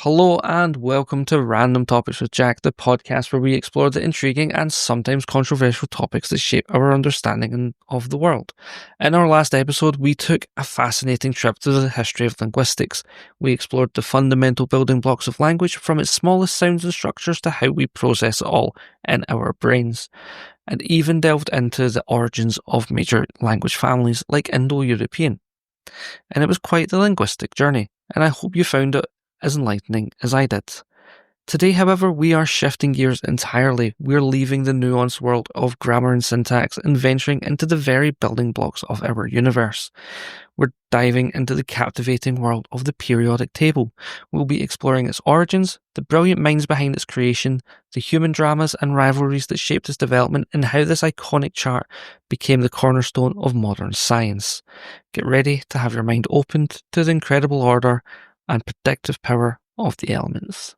Hello and welcome to Random Topics with Jack, the podcast where we explore the intriguing and sometimes controversial topics that shape our understanding of the world. In our last episode, we took a fascinating trip to the history of linguistics. We explored the fundamental building blocks of language, from its smallest sounds and structures to how we process it all in our brains, and even delved into the origins of major language families like Indo-European. And it was quite the linguistic journey, and I hope you found it as enlightening as I did. Today, however, we are shifting gears entirely. We're leaving the nuanced world of grammar and syntax and venturing into the very building blocks of our universe. We're diving into the captivating world of the periodic table. We'll be exploring its origins, the brilliant minds behind its creation, the human dramas and rivalries that shaped its development, and how this iconic chart became the cornerstone of modern science. Get ready to have your mind opened to the incredible order and predictive power of the elements.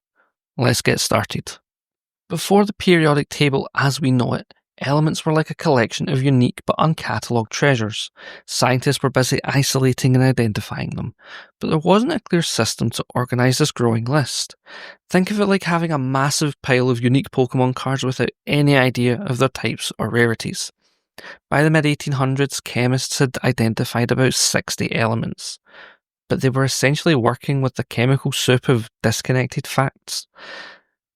Let's get started. Before the periodic table as we know it, elements were like a collection of unique but uncatalogued treasures. Scientists were busy isolating and identifying them, but there wasn't a clear system to organise this growing list. Think of it like having a massive pile of unique Pokemon cards without any idea of their types or rarities. By the mid-1800s, chemists had identified about 60 elements, but they were essentially working with the chemical soup of disconnected facts.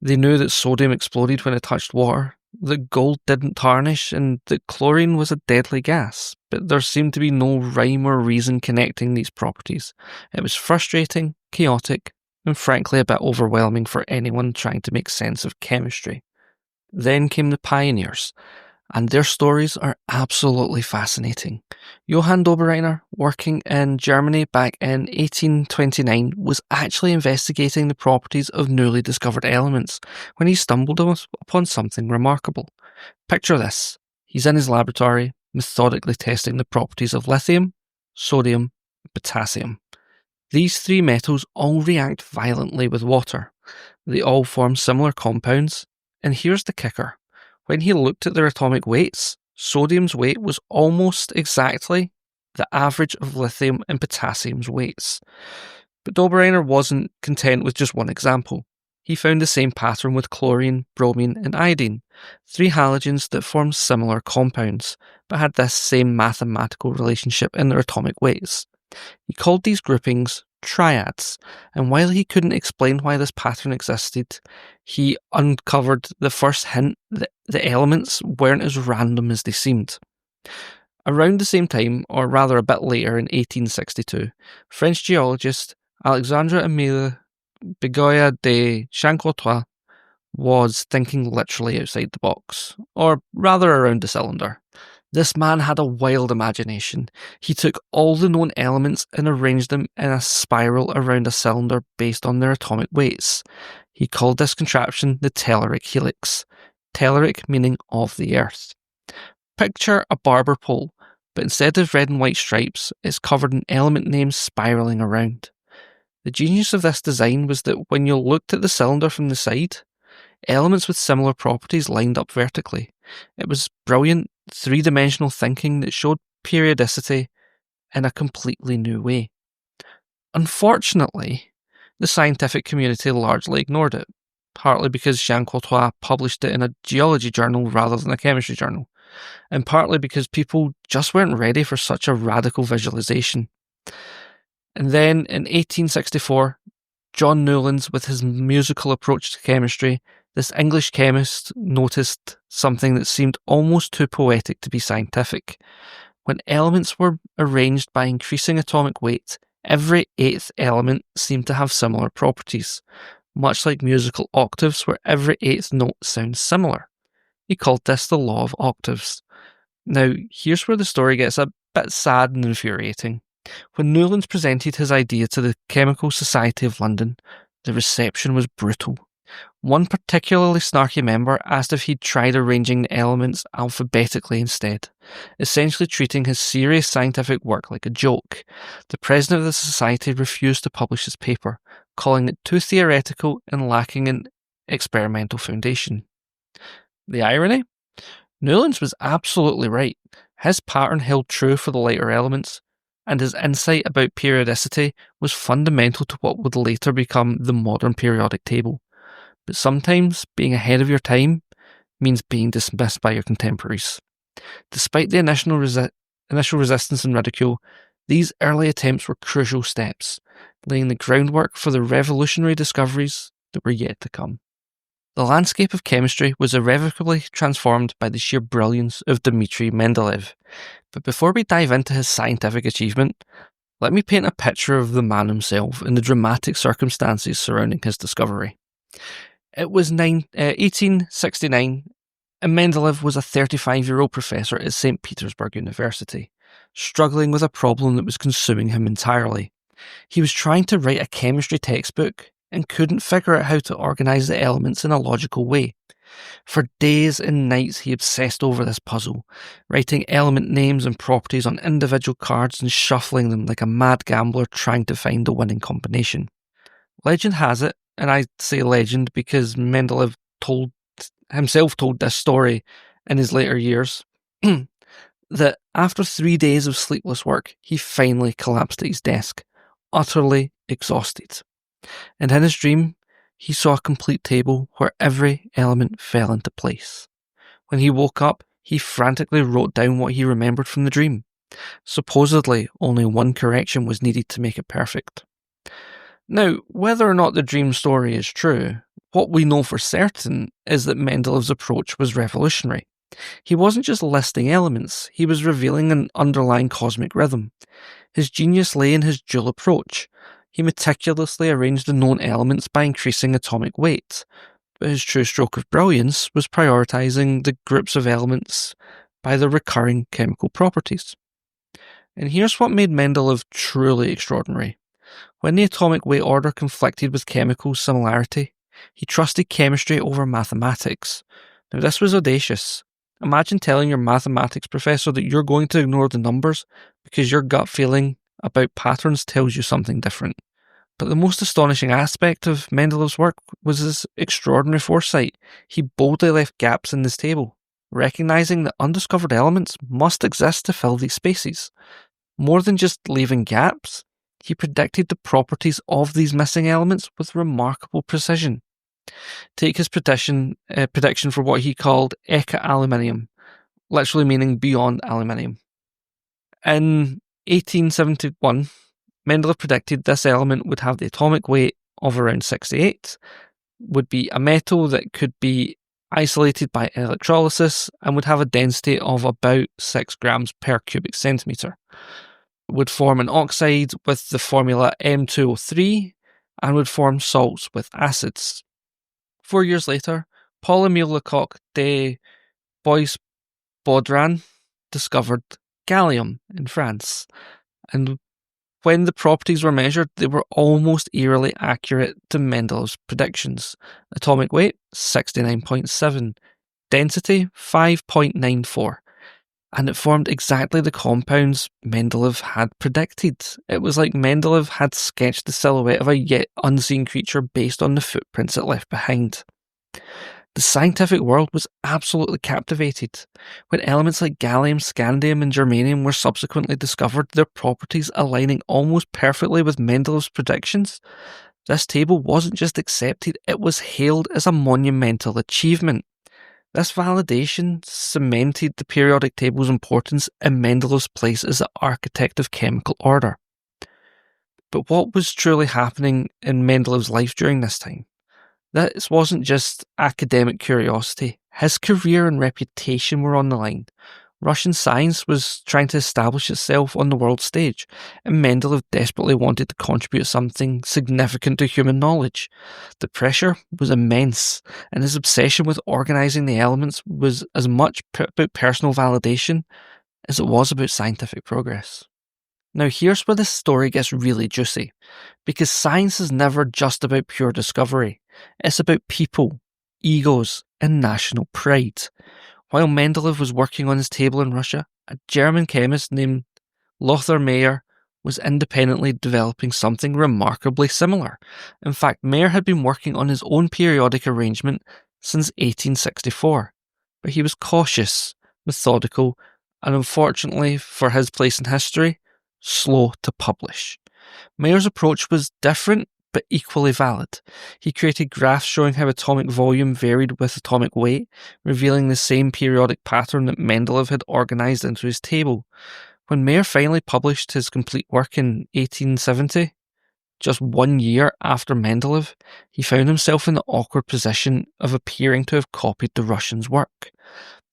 They knew that sodium exploded when it touched water, that gold didn't tarnish, and that chlorine was a deadly gas, but there seemed to be no rhyme or reason connecting these properties. It was frustrating, chaotic, and frankly a bit overwhelming for anyone trying to make sense of chemistry. Then came the pioneers, and their stories are absolutely fascinating. Johann Döbereiner, working in Germany back in 1829, was actually investigating the properties of newly discovered elements when he stumbled upon something remarkable. Picture this: he's in his laboratory, methodically testing the properties of lithium, sodium, and potassium. These three metals all react violently with water. They all form similar compounds, and here's the kicker. When he looked at their atomic weights, sodium's weight was almost exactly the average of lithium and potassium's weights. But Döbereiner wasn't content with just one example. He found the same pattern with chlorine, bromine, and iodine, three halogens that formed similar compounds, but had this same mathematical relationship in their atomic weights. He called these groupings triads, and while he couldn't explain why this pattern existed, he uncovered the first hint that the elements weren't as random as they seemed. Around the same time, or rather a bit later in 1862, French geologist Alexandre-Émile Bigoya de Chancourtois was thinking literally outside the box, or rather around the cylinder. This man had a wild imagination. He took all the known elements and arranged them in a spiral around a cylinder based on their atomic weights. He called this contraption the telluric helix, telluric meaning of the earth. Picture a barber pole, but instead of red and white stripes, it's covered in element names spiralling around. The genius of this design was that when you looked at the cylinder from the side, elements with similar properties lined up vertically. It was brilliant, three-dimensional thinking that showed periodicity in a completely new way. Unfortunately, the scientific community largely ignored it, partly because Chancourtois published it in a geology journal rather than a chemistry journal, and partly because people just weren't ready for such a radical visualization. And then in 1864, John Newlands, with his musical approach to chemistry, this English chemist noticed something that seemed almost too poetic to be scientific. When elements were arranged by increasing atomic weight, every eighth element seemed to have similar properties, much like musical octaves where every eighth note sounds similar. He called this the law of octaves. Now, here's where the story gets a bit sad and infuriating. When Newlands presented his idea to the Chemical Society of London, the reception was brutal. One particularly snarky member asked if he'd tried arranging the elements alphabetically instead, essentially treating his serious scientific work like a joke. The president of the society refused to publish his paper, calling it too theoretical and lacking an experimental foundation. The irony? Newlands was absolutely right. His pattern held true for the lighter elements, and his insight about periodicity was fundamental to what would later become the modern periodic table. But sometimes being ahead of your time means being dismissed by your contemporaries. Despite the initial resistance and ridicule, these early attempts were crucial steps, laying the groundwork for the revolutionary discoveries that were yet to come. The landscape of chemistry was irrevocably transformed by the sheer brilliance of Dmitri Mendeleev. But before we dive into his scientific achievement, let me paint a picture of the man himself and the dramatic circumstances surrounding his discovery. It was 1869, and Mendeleev was a 35-year-old professor at St. Petersburg University, struggling with a problem that was consuming him entirely. He was trying to write a chemistry textbook and couldn't figure out how to organise the elements in a logical way. For days and nights he obsessed over this puzzle, writing element names and properties on individual cards and shuffling them like a mad gambler trying to find the winning combination. Legend has it, and I say legend because Mendeleev told this story in his later years, that after 3 days of sleepless work, he finally collapsed at his desk, utterly exhausted. And in his dream, he saw a complete table where every element fell into place. When he woke up, he frantically wrote down what he remembered from the dream. Supposedly, only one correction was needed to make it perfect. Now, whether or not the dream story is true, what we know for certain is that Mendeleev's approach was revolutionary. He wasn't just listing elements, he was revealing an underlying cosmic rhythm. His genius lay in his dual approach. He meticulously arranged the known elements by increasing atomic weight, but his true stroke of brilliance was prioritising the groups of elements by their recurring chemical properties. And here's what made Mendeleev truly extraordinary. When the atomic weight order conflicted with chemical similarity, he trusted chemistry over mathematics. Now this was audacious. Imagine telling your mathematics professor that you're going to ignore the numbers because your gut feeling about patterns tells you something different. But the most astonishing aspect of Mendeleev's work was his extraordinary foresight. He boldly left gaps in this table, recognising that undiscovered elements must exist to fill these spaces. More than just leaving gaps, he predicted the properties of these missing elements with remarkable precision. Take his prediction for what he called eka-aluminium, literally meaning beyond aluminium. In 1871, Mendeleev predicted this element would have the atomic weight of around 68, would be a metal that could be isolated by electrolysis, and would have a density of about 6 grams per cubic centimetre. Would form an oxide with the formula M2O3, and would form salts with acids. 4 years later, Paul-Émile Lecoq de Bois-Baudran discovered gallium in France, and when the properties were measured, they were almost eerily accurate to Mendeleev's predictions. Atomic weight, 69.7. Density, 5.94. And it formed exactly the compounds Mendeleev had predicted. It was like Mendeleev had sketched the silhouette of a yet unseen creature based on the footprints it left behind. The scientific world was absolutely captivated. When elements like gallium, scandium and germanium were subsequently discovered, their properties aligning almost perfectly with Mendeleev's predictions, this table wasn't just accepted, it was hailed as a monumental achievement. This validation cemented the periodic table's importance and Mendeleev's place as the architect of chemical order. But what was truly happening in Mendeleev's life during this time? This wasn't just academic curiosity. His career and reputation were on the line. Russian science was trying to establish itself on the world stage, and Mendeleev desperately wanted to contribute something significant to human knowledge. The pressure was immense, and his obsession with organising the elements was as much about personal validation as it was about scientific progress. Now here's where this story gets really juicy, because science is never just about pure discovery. It's about people, egos, and national pride. While Mendeleev was working on his table in Russia, a German chemist named Lothar Meyer was independently developing something remarkably similar. In fact, Meyer had been working on his own periodic arrangement since 1864, but he was cautious, methodical, and unfortunately for his place in history, slow to publish. Meyer's approach was different, but equally valid. He created graphs showing how atomic volume varied with atomic weight, revealing the same periodic pattern that Mendeleev had organised into his table. When Meyer finally published his complete work in 1870, just 1 year after Mendeleev, he found himself in the awkward position of appearing to have copied the Russians' work.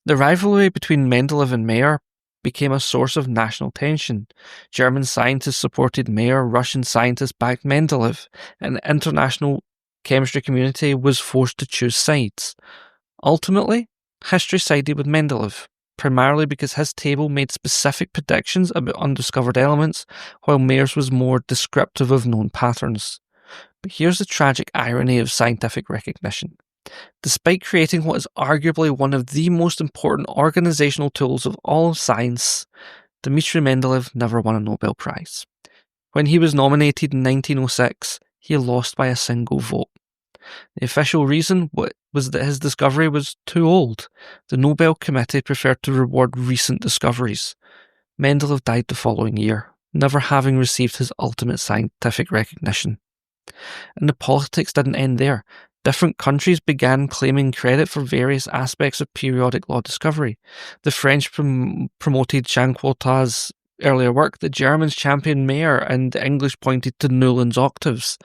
The rivalry between Mendeleev and Meyer became a source of national tension. German scientists supported Meyer, Russian scientists backed Mendeleev, and the international chemistry community was forced to choose sides. Ultimately, history sided with Mendeleev, primarily because his table made specific predictions about undiscovered elements, while Meyer's was more descriptive of known patterns. But here's the tragic irony of scientific recognition. Despite creating what is arguably one of the most important organizational tools of all of science, Dmitri Mendeleev never won a Nobel Prize. When he was nominated in 1906, he lost by a single vote. The official reason was that his discovery was too old. The Nobel Committee preferred to reward recent discoveries. Mendeleev died the following year, never having received his ultimate scientific recognition. And the politics didn't end there. Different countries began claiming credit for various aspects of periodic law discovery. The French promoted Chancourtois' earlier work, the Germans championed Meyer, and the English pointed to Newlands' octaves.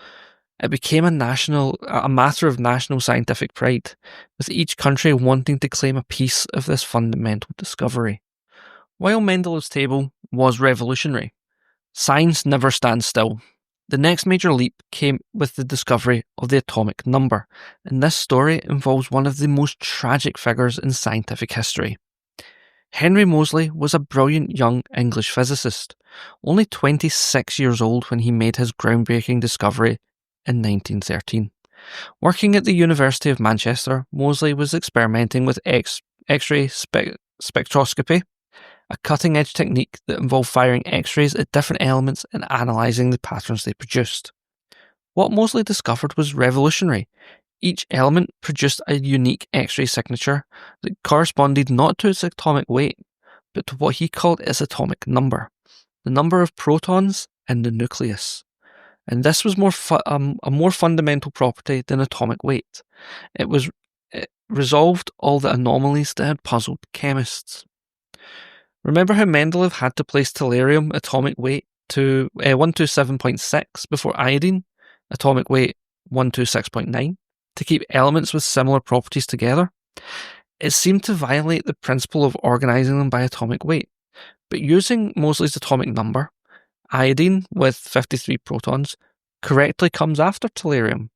It became a matter of national scientific pride, with each country wanting to claim a piece of this fundamental discovery. While Mendeleev's table was revolutionary, science never stands still. The next major leap came with the discovery of the atomic number, and this story involves one of the most tragic figures in scientific history. Henry Moseley was a brilliant young English physicist, only 26 years old when he made his groundbreaking discovery in 1913. Working at the University of Manchester, Moseley was experimenting with X-ray spectroscopy, a cutting-edge technique that involved firing X-rays at different elements and analysing the patterns they produced. What Moseley discovered was revolutionary. Each element produced a unique X-ray signature that corresponded not to its atomic weight, but to what he called its atomic number, the number of protons in the nucleus. And this was a more fundamental property than atomic weight. It resolved all the anomalies that had puzzled chemists. Remember how Mendeleev had to place tellurium atomic weight to 127.6 before iodine, atomic weight 126.9, to keep elements with similar properties together? It seemed to violate the principle of organising them by atomic weight, but using Moseley's atomic number, iodine with 53 protons correctly comes after tellurium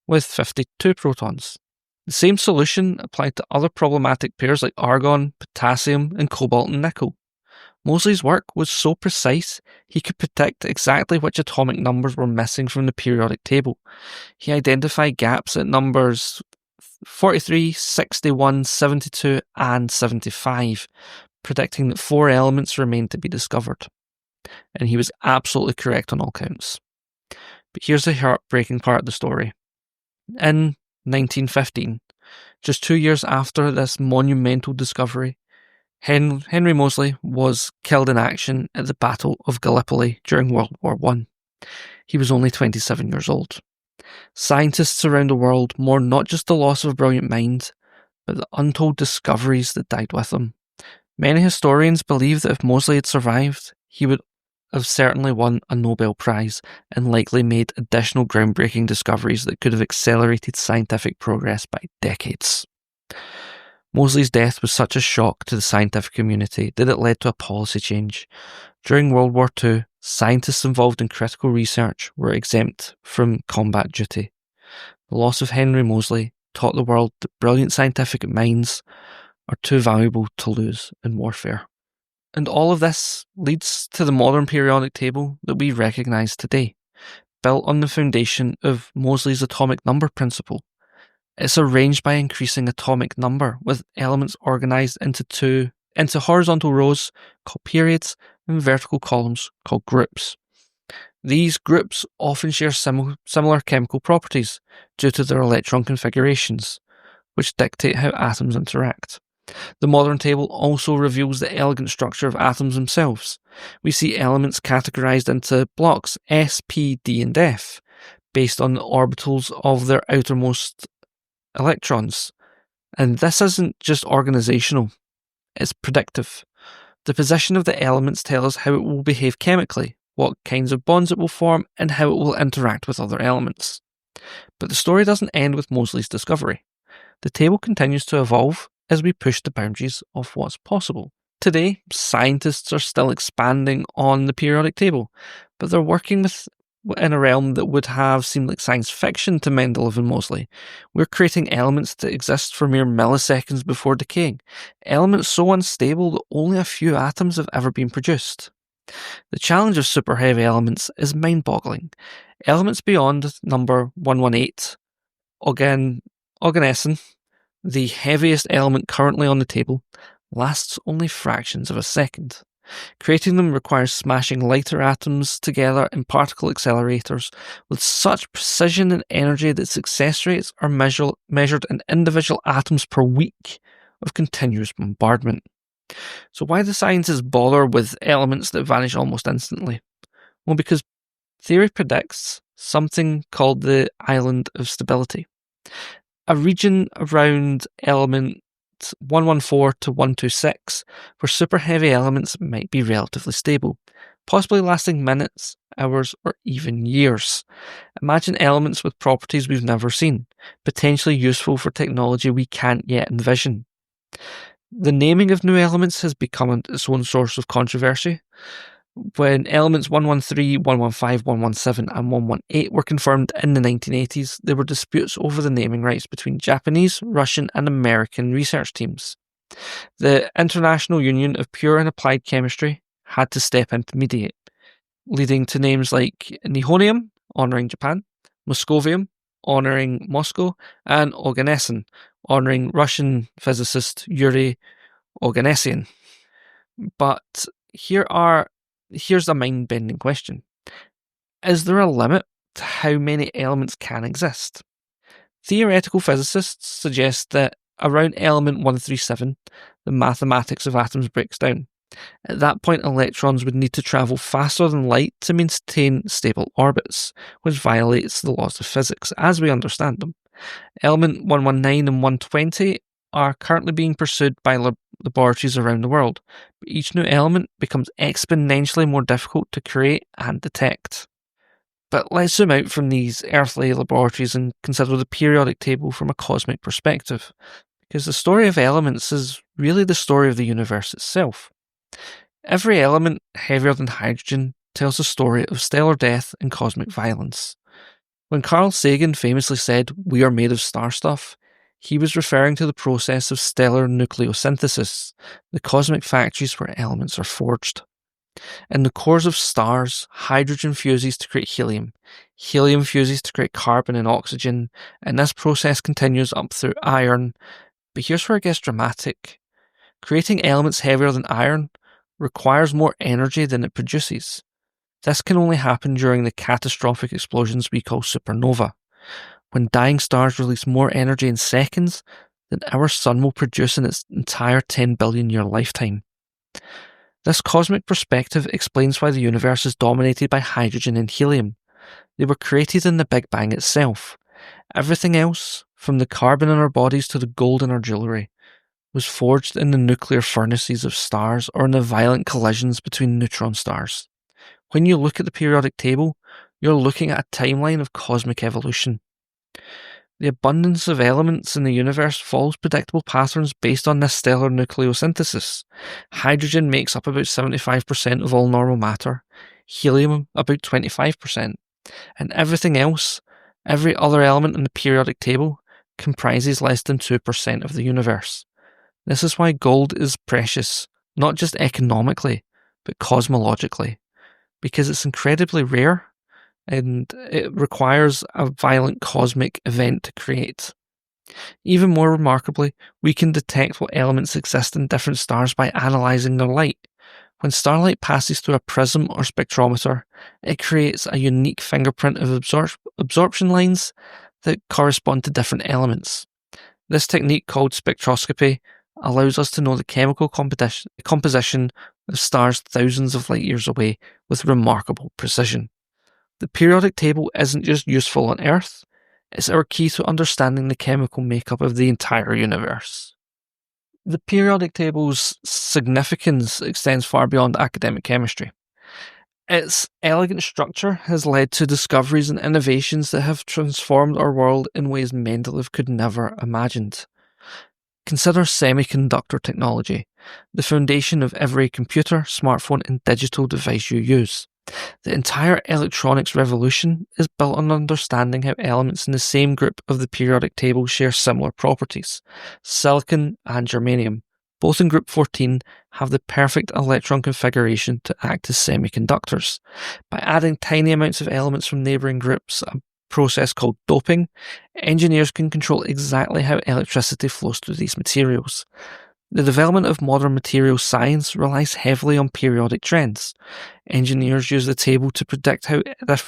with 52 protons. The same solution applied to other problematic pairs like argon, potassium, and cobalt and nickel. Moseley's work was so precise, he could predict exactly which atomic numbers were missing from the periodic table. He identified gaps at numbers 43, 61, 72, and 75, predicting that 4 elements remained to be discovered. And he was absolutely correct on all counts. But here's the heartbreaking part of the story. In 1915, just 2 years after this monumental discovery, Henry Moseley was killed in action at the Battle of Gallipoli during World War I. He was only 27 years old. Scientists around the world mourn not just the loss of a brilliant mind, but the untold discoveries that died with him. Many historians believe that if Moseley had survived, he would have certainly won a Nobel Prize and likely made additional groundbreaking discoveries that could have accelerated scientific progress by decades. Moseley's death was such a shock to the scientific community that it led to a policy change. During World War II, scientists involved in critical research were exempt from combat duty. The loss of Henry Moseley taught the world that brilliant scientific minds are too valuable to lose in warfare. And all of this leads to the modern periodic table that we recognise today, built on the foundation of Moseley's atomic number principle. It's arranged by increasing atomic number, with elements organised into horizontal rows called periods and vertical columns called groups. These groups often share similar chemical properties due to their electron configurations, which dictate how atoms interact. The modern table also reveals the elegant structure of atoms themselves. We see elements categorized into blocks S, P, D, and F, based on the orbitals of their outermost electrons. And this isn't just organizational, it's predictive. The position of the elements tell us how it will behave chemically, what kinds of bonds it will form, and how it will interact with other elements. But the story doesn't end with Moseley's discovery. The table continues to evolve as we push the boundaries of what's possible. Today, scientists are still expanding on the periodic table, but they're working in a realm that would have seemed like science fiction to Mendeleev and Moseley. We're creating elements that exist for mere milliseconds before decaying, elements so unstable that only a few atoms have ever been produced. The challenge of superheavy elements is mind-boggling. Elements beyond number 118, oganesson, the heaviest element currently on the table, lasts only fractions of a second. Creating them requires smashing lighter atoms together in particle accelerators with such precision and energy that success rates are measured in individual atoms per week of continuous bombardment. So why do scientists bother with elements that vanish almost instantly? Well, because theory predicts something called the island of stability, a region around element 114 to 126 where superheavy elements might be relatively stable, possibly lasting minutes, hours, or even years. Imagine elements with properties we've never seen, potentially useful for technology we can't yet envision. The naming of new elements has become its own source of controversy. When elements 113, 115, 117, and 118 were confirmed in the 1980s, there were disputes over the naming rights between Japanese, Russian, and American research teams. The International Union of Pure and Applied Chemistry had to step in to mediate, leading to names like Nihonium, honouring Japan, Moscovium, honouring Moscow, and Oganesson, honouring Russian physicist Yuri Oganessian. But here's a mind-bending question. Is there a limit to how many elements can exist? Theoretical physicists suggest that around element 137, the mathematics of atoms breaks down. At that point, electrons would need to travel faster than light to maintain stable orbits, which violates the laws of physics as we understand them. Element 119 and 120 are currently being pursued by laboratories around the world, but each new element becomes exponentially more difficult to create and detect. But let's zoom out from these earthly laboratories and consider the periodic table from a cosmic perspective, because the story of elements is really the story of the universe itself. Every element heavier than hydrogen tells the story of stellar death and cosmic violence. When Carl Sagan famously said, "We are made of star stuff," he was referring to the process of stellar nucleosynthesis, the cosmic factories where elements are forged. In the cores of stars, hydrogen fuses to create helium. Helium fuses to create carbon and oxygen, and this process continues up through iron. But here's where it gets dramatic. Creating elements heavier than iron requires more energy than it produces. This can only happen during the catastrophic explosions we call supernova, when dying stars release more energy in seconds than our sun will produce in its entire 10 billion year lifetime. This cosmic perspective explains why the universe is dominated by hydrogen and helium. They were created in the Big Bang itself. Everything else, from the carbon in our bodies to the gold in our jewellery, was forged in the nuclear furnaces of stars or in the violent collisions between neutron stars. When you look at the periodic table, you're looking at a timeline of cosmic evolution. The abundance of elements in the universe follows predictable patterns based on this stellar nucleosynthesis. Hydrogen makes up about 75% of all normal matter, helium about 25%, and everything else, every other element in the periodic table, comprises less than 2% of the universe. This is why gold is precious, not just economically, but cosmologically, because it's incredibly rare and it requires a violent cosmic event to create. Even more remarkably, we can detect what elements exist in different stars by analysing their light. When starlight passes through a prism or spectrometer, it creates a unique fingerprint of absorption lines that correspond to different elements. This technique, called spectroscopy, allows us to know the chemical composition of stars thousands of light years away with remarkable precision. The periodic table isn't just useful on Earth, it's our key to understanding the chemical makeup of the entire universe. The periodic table's significance extends far beyond academic chemistry. Its elegant structure has led to discoveries and innovations that have transformed our world in ways Mendeleev could never imagined. Consider semiconductor technology, the foundation of every computer, smartphone, and digital device you use. The entire electronics revolution is built on understanding how elements in the same group of the periodic table share similar properties. Silicon and germanium, both in group 14, have the perfect electron configuration to act as semiconductors. By adding tiny amounts of elements from neighbouring groups, a process called doping, engineers can control exactly how electricity flows through these materials. The development of modern materials science relies heavily on periodic trends. Engineers use the table to predict how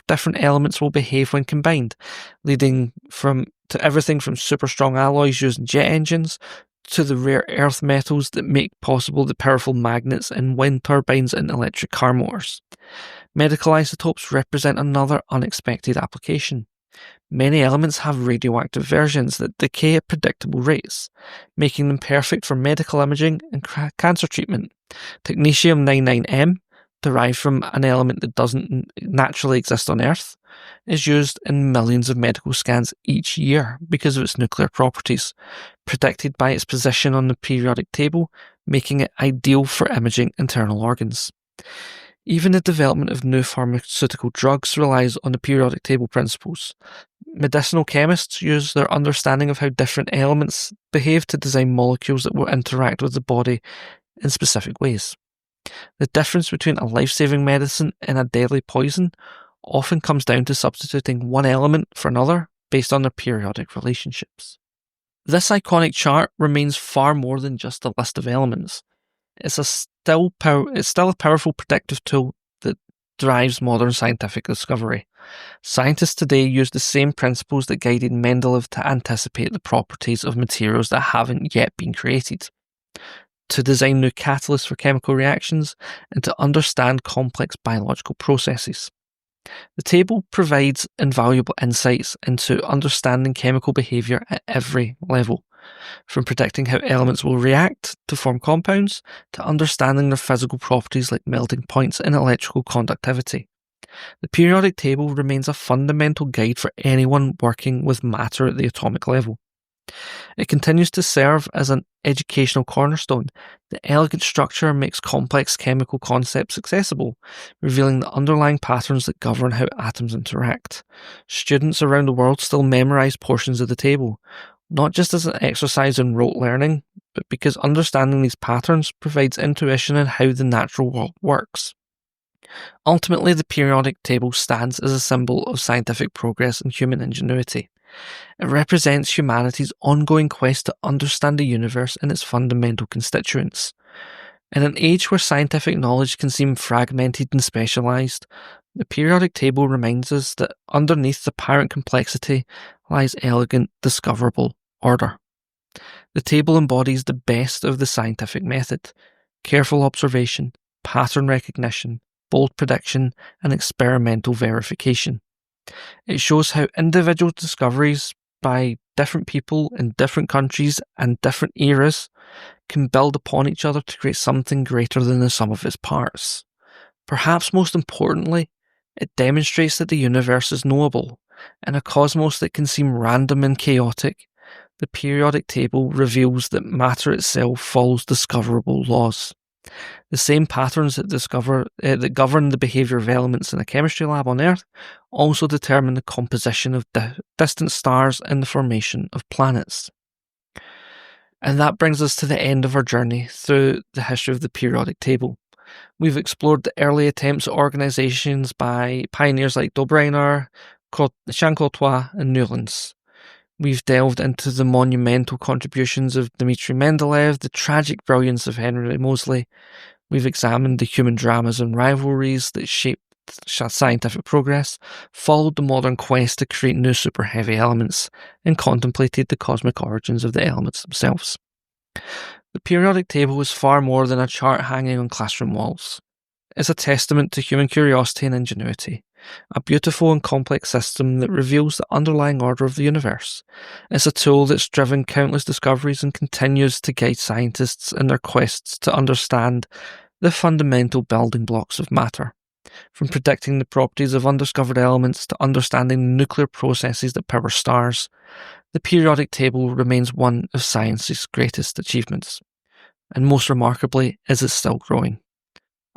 different elements will behave when combined, leading to everything from super strong alloys used in jet engines to the rare earth metals that make possible the powerful magnets in wind turbines and electric car motors. Medical isotopes represent another unexpected application. Many elements have radioactive versions that decay at predictable rates, making them perfect for medical imaging and cancer treatment. Technetium-99m, derived from an element that doesn't naturally exist on Earth, is used in millions of medical scans each year because of its nuclear properties, predicted by its position on the periodic table, making it ideal for imaging internal organs. Even the development of new pharmaceutical drugs relies on the periodic table principles. Medicinal chemists use their understanding of how different elements behave to design molecules that will interact with the body in specific ways. The difference between a life-saving medicine and a deadly poison often comes down to substituting one element for another based on their periodic relationships. This iconic chart remains far more than just a list of elements. It's still a powerful predictive tool that drives modern scientific discovery. Scientists today use the same principles that guided Mendeleev to anticipate the properties of materials that haven't yet been created, to design new catalysts for chemical reactions, and to understand complex biological processes. The table provides invaluable insights into understanding chemical behaviour at every level, from predicting how elements will react to form compounds, to understanding their physical properties like melting points and electrical conductivity. The periodic table remains a fundamental guide for anyone working with matter at the atomic level. It continues to serve as an educational cornerstone. The elegant structure makes complex chemical concepts accessible, revealing the underlying patterns that govern how atoms interact. Students around the world still memorize portions of the table, not just as an exercise in rote learning, but because understanding these patterns provides intuition in how the natural world works. Ultimately, the periodic table stands as a symbol of scientific progress and human ingenuity. It represents humanity's ongoing quest to understand the universe and its fundamental constituents. In an age where scientific knowledge can seem fragmented and specialised, the periodic table reminds us that underneath the apparent complexity lies elegant, discoverable order. The table embodies the best of the scientific method: careful observation, pattern recognition, bold prediction, and experimental verification. It shows how individual discoveries by different people in different countries and different eras can build upon each other to create something greater than the sum of its parts. Perhaps most importantly, it demonstrates that the universe is knowable. In a cosmos that can seem random and chaotic, the periodic table reveals that matter itself follows discoverable laws. The same patterns that govern the behaviour of elements in a chemistry lab on Earth also determine the composition of distant stars and the formation of planets. And that brings us to the end of our journey through the history of the periodic table. We've explored the early attempts at organisations by pioneers like Döbereiner, Chancourtois and Newlands. We've delved into the monumental contributions of Dmitri Mendeleev, the tragic brilliance of Henry Moseley. We've examined the human dramas and rivalries that shaped scientific progress, followed the modern quest to create new superheavy elements, and contemplated the cosmic origins of the elements themselves. The periodic table is far more than a chart hanging on classroom walls. It's a testament to human curiosity and ingenuity, a beautiful and complex system that reveals the underlying order of the universe. It's a tool that's driven countless discoveries and continues to guide scientists in their quests to understand the fundamental building blocks of matter. From predicting the properties of undiscovered elements to understanding the nuclear processes that power stars, the periodic table remains one of science's greatest achievements. And most remarkably, is it still growing.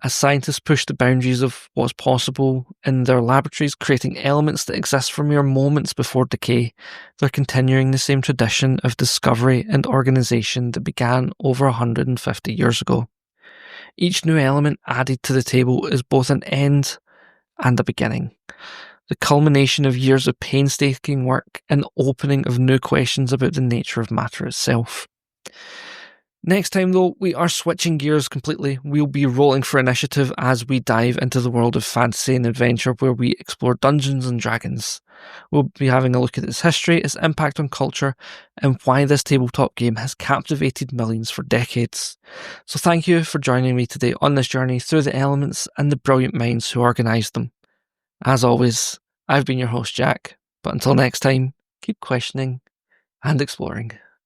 As scientists push the boundaries of what's possible in their laboratories, creating elements that exist for mere moments before decay, they're continuing the same tradition of discovery and organisation that began over 150 years ago. Each new element added to the table is both an end and a beginning, the culmination of years of painstaking work and the opening of new questions about the nature of matter itself. Next time, though, we are switching gears completely. We'll be rolling for initiative as we dive into the world of fantasy and adventure, where we explore Dungeons and Dragons. We'll be having a look at its history, its impact on culture, and why this tabletop game has captivated millions for decades. So thank you for joining me today on this journey through the elements and the brilliant minds who organised them. As always, I've been your host, Jack, but until next time, keep questioning and exploring.